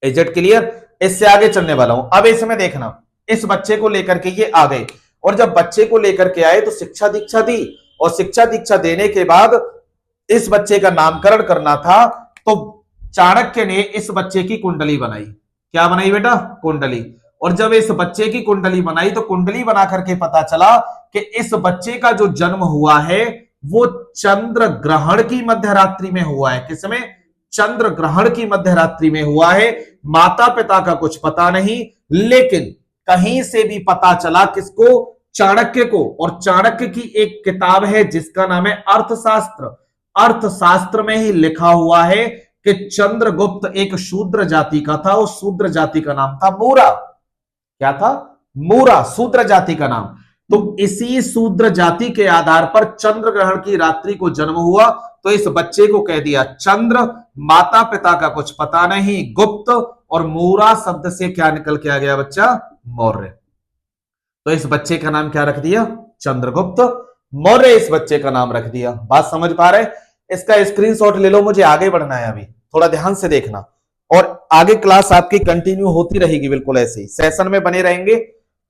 Is it clear? इससे आगे चलने वाला हूं। अब इसमें देखना, इस बच्चे को लेकर के ये आ गए, और जब बच्चे को लेकर के आए तो शिक्षा दीक्षा दी, और शिक्षा दीक्षा देने के बाद इस बच्चे का नामकरण करना था, तो चाणक्य ने इस बच्चे की कुंडली बनाई। क्या बनाई बेटा? कुंडली। और जब इस बच्चे की कुंडली बनाई तो कुंडली बना करके पता चला कि इस बच्चे का जो जन्म हुआ है वो चंद्र ग्रहण की मध्यरात्रि में हुआ है। किसमें? चंद्र ग्रहण की मध्यरात्रि में हुआ है। माता पिता का कुछ पता नहीं, लेकिन कहीं से भी पता चला, किसको? चाणक्य को। और चाणक्य की एक किताब है जिसका नाम है अर्थशास्त्र। अर्थशास्त्र में ही लिखा हुआ है कि चंद्रगुप्त एक शूद्र जाति का था। उस शूद्र जाति का नाम था मूरा। क्या था? मूरा, शूद्र जाति का नाम। तो इसी शूद्र जाति के आधार पर चंद्र ग्रहण की रात्रि को जन्म हुआ, तो इस बच्चे को कह दिया चंद्र, माता पिता का कुछ पता नहीं, गुप्त, और मूरा शब्द से क्या निकल के आ गया बच्चा? मौर्य। तो इस बच्चे का नाम क्या रख दिया? चंद्रगुप्त मौर्य इस बच्चे का नाम रख दिया। बात समझ पा रहे? इसका स्क्रीनशॉट ले लो, मुझे आगे बढ़ना है, अभी थोड़ा ध्यान से देखना, और आगे क्लास आपकी कंटिन्यू होती रहेगी, बिल्कुल ऐसे ही सेशन में बने रहेंगे।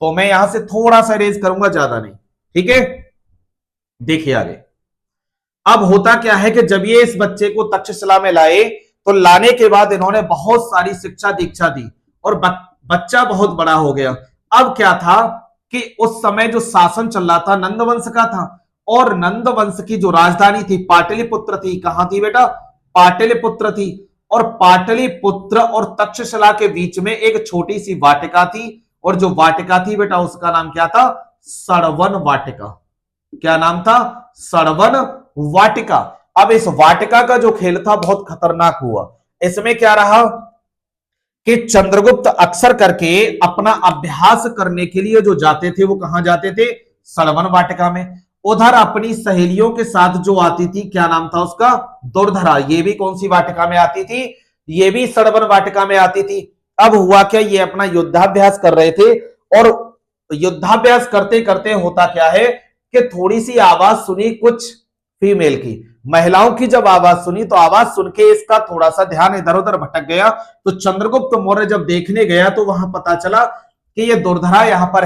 तो मैं यहां से थोड़ा सा रेज करूंगा, ज्यादा नहीं, ठीक है? देखिए आगे। अब होता क्या है कि जब ये इस बच्चे को तक्षशिला में लाए, तो लाने के बाद इन्होंने बहुत सारी शिक्षा दीक्षा दी, और बच्चा बहुत बड़ा हो गया। अब क्या था कि उस समय जो शासन चल रहा था नंदवंश का था, और नंदवंश की जो राजधानी थी पाटलिपुत्र थी। कहां थी बेटा? पाटलिपुत्र थी। और पाटलिपुत्र और तक्षशिला के बीच में एक छोटी सी वाटिका थी, और जो वाटिका थी बेटा उसका नाम क्या था? सड़वन वाटिका। क्या नाम था? सड़वन वाटिका। अब इस वाटिका का जो खेल था बहुत खतरनाक हुआ। इसमें क्या रहा कि चंद्रगुप्त अक्सर करके अपना अभ्यास करने के लिए जो जाते थे वो कहां जाते थे? सड़वन वाटिका में। उधर अपनी सहेलियों के साथ जो आती थी, क्या नाम था उसका? दुर्धरा। ये भी कौन सी वाटिका में आती थी? ये भी सड़वन वाटिका में आती थी। अब हुआ क्या, ये अपना युद्धाभ्यास कर रहे थे, और युद्धाभ्यास करते करते होता क्या है कि थोड़ी सी आवाज सुनी कुछ फीमेल की, महिलाओं की। जब आवाज सुनी तो आवाज सुन के इसका थोड़ा सा ध्यान इधर उधर भटक गया। तो चंद्रगुप्त मौर्य जब देखने गया तो वहां पता चला कि ये दुर्धरा यहां पर